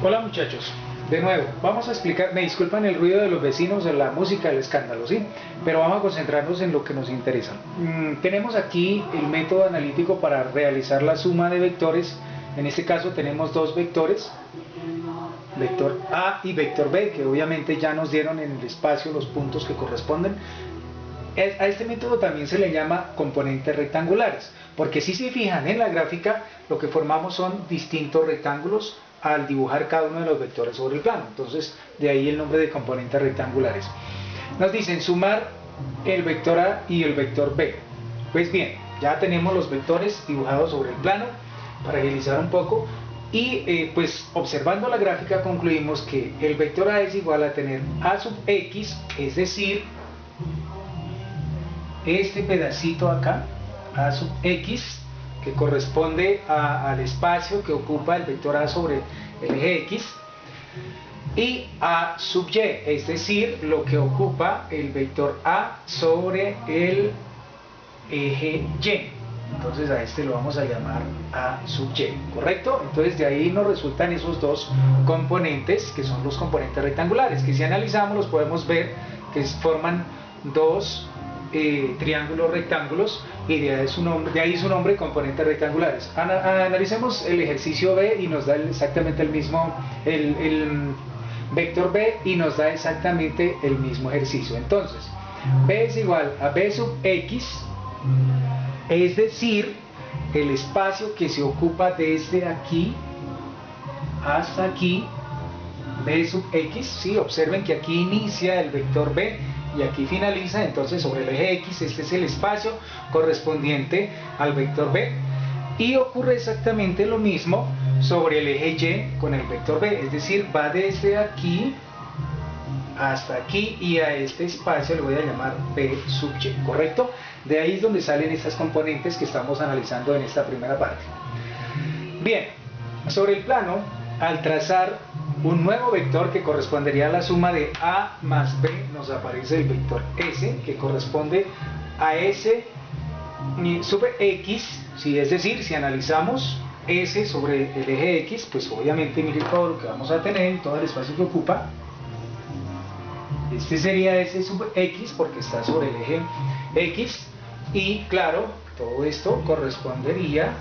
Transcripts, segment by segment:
Hola muchachos, de nuevo, vamos a explicar, me disculpan el ruido de los vecinos, de la música, el escándalo, ¿sí? Pero vamos a concentrarnos en lo que nos interesa. Tenemos aquí el método analítico para realizar la suma de vectores. En este caso tenemos dos vectores, vector A y vector B, que obviamente ya nos dieron en el espacio los puntos que corresponden. A este método también se le llama componentes rectangulares, porque si se fijan en la gráfica, lo que formamos son distintos rectángulos al dibujar cada uno de los vectores sobre el plano. Entonces, de ahí el nombre de componentes rectangulares. Nos dicen sumar el vector A y el vector B. Pues bien, ya tenemos los vectores dibujados sobre el plano, para agilizar un poco, y pues observando la gráfica concluimos que el vector A es igual a tener A sub X, es decir, este pedacito acá, A sub X, que corresponde al espacio que ocupa el vector A sobre el eje X, y A sub Y, es decir, lo que ocupa el vector A sobre el eje Y. Entonces a este lo vamos a llamar A sub Y, ¿correcto? Entonces de ahí nos resultan esos dos componentes, que son los componentes rectangulares, que si analizamos los podemos ver que forman dos triángulos rectángulos, y de ahí su nombre componentes rectangulares. Analicemos el ejercicio B y nos da exactamente el mismo, el vector B, y nos da exactamente el mismo ejercicio. Entonces B es igual a B sub X, es decir, el espacio que se ocupa desde aquí hasta aquí, B sub X, ¿sí? Observen que aquí inicia el vector B y aquí finaliza, entonces sobre el eje X este es el espacio correspondiente al vector B, y ocurre exactamente lo mismo sobre el eje Y con el vector B, es decir, va desde aquí hasta aquí, y a este espacio le voy a llamar B sub Y, ¿correcto? De ahí es donde salen estas componentes que estamos analizando en esta primera parte. Bien, sobre el plano, al trazar un nuevo vector que correspondería a la suma de A más B, nos aparece el vector S, que corresponde a S sub X, ¿sí? Es decir, si analizamos S sobre el eje X, pues obviamente mire todo lo que vamos a tener, todo el espacio que ocupa. Este sería S sub X porque está sobre el eje X, y claro, todo esto correspondería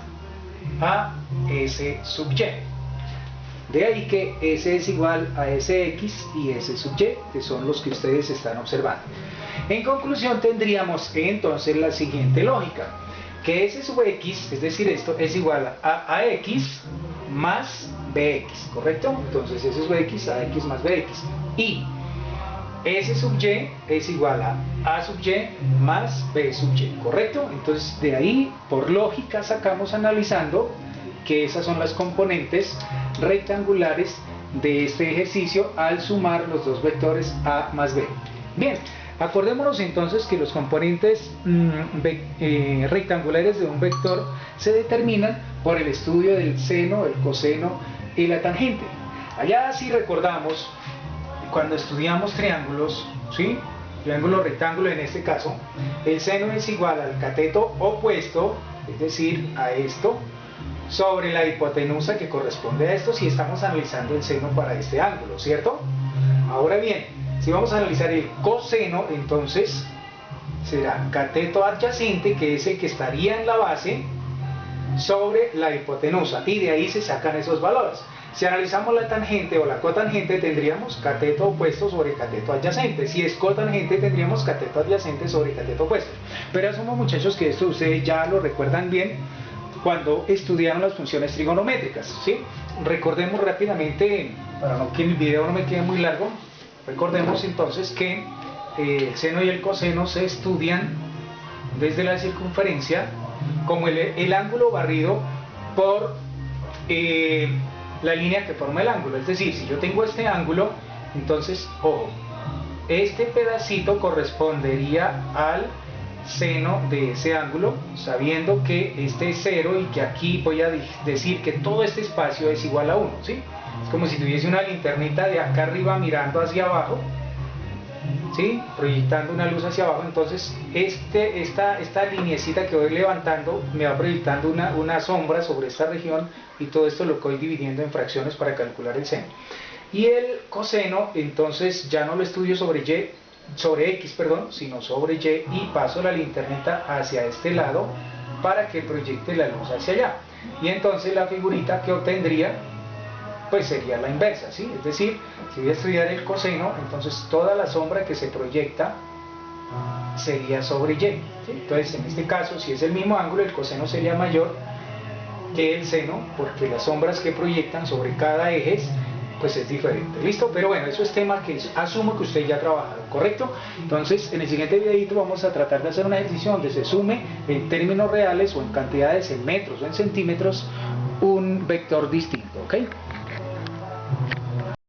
a S sub Y. De ahí que S es igual a SX y S sub Y, que son los que ustedes están observando. En conclusión, tendríamos entonces la siguiente lógica, que S sub X, es decir, esto es igual a AX más BX, ¿correcto? Entonces S sub X, AX más BX. Y S sub Y es igual a sub Y más B sub Y, ¿correcto? Entonces de ahí, por lógica, sacamos analizando que esas son las componentes rectangulares de este ejercicio al sumar los dos vectores A más B. Bien, acordémonos entonces que los componentes rectangulares de un vector se determinan por el estudio del seno, el coseno y la tangente. Allá, si recordamos, cuando estudiamos triángulos, ¿sí? Triángulo rectángulo en este caso, el seno es igual al cateto opuesto, es decir, a esto, sobre la hipotenusa que corresponde a esto, si estamos analizando el seno para este ángulo, ¿cierto? Ahora bien, si vamos a analizar el coseno, entonces será cateto adyacente, que es el que estaría en la base, sobre la hipotenusa, y de ahí se sacan esos valores. Si analizamos la tangente o la cotangente, tendríamos cateto opuesto sobre cateto adyacente. Si es cotangente, tendríamos cateto adyacente sobre cateto opuesto. Pero asumo, muchachos, que esto ustedes ya lo recuerdan bien cuando estudiaron las funciones trigonométricas, ¿sí? Recordemos rápidamente, para que el video no me quede muy largo, recordemos entonces que el seno y el coseno se estudian desde la circunferencia como el ángulo barrido por la línea que forma el ángulo. Es decir, si yo tengo este ángulo, entonces, ojo, este pedacito correspondería al seno de ese ángulo, sabiendo que este es 0 y que aquí voy a decir que todo este espacio es igual a 1, ¿sí? Es como si tuviese una linternita de acá arriba mirando hacia abajo, ¿sí? Proyectando una luz hacia abajo. Entonces esta lineecita que voy levantando me va proyectando una sombra sobre esta región, y todo esto lo voy dividiendo en fracciones para calcular el seno. Y el coseno entonces ya no lo estudio sobre X, perdón, sino sobre Y, y paso la linterneta hacia este lado para que proyecte la luz hacia allá. Y entonces la figurita que obtendría pues sería la inversa, ¿sí? Es decir, si voy a estudiar el coseno, entonces toda la sombra que se proyecta sería sobre Y, ¿sí? Entonces en este caso, si es el mismo ángulo, el coseno sería mayor que el seno, porque las sombras que proyectan sobre cada eje pues es diferente, ¿listo? Pero bueno, eso es tema que asumo que usted ya ha trabajado, ¿correcto? Entonces, en el siguiente videito vamos a tratar de hacer un ejercicio donde se sume en términos reales o en cantidades, en metros o en centímetros, un vector distinto, ¿ok?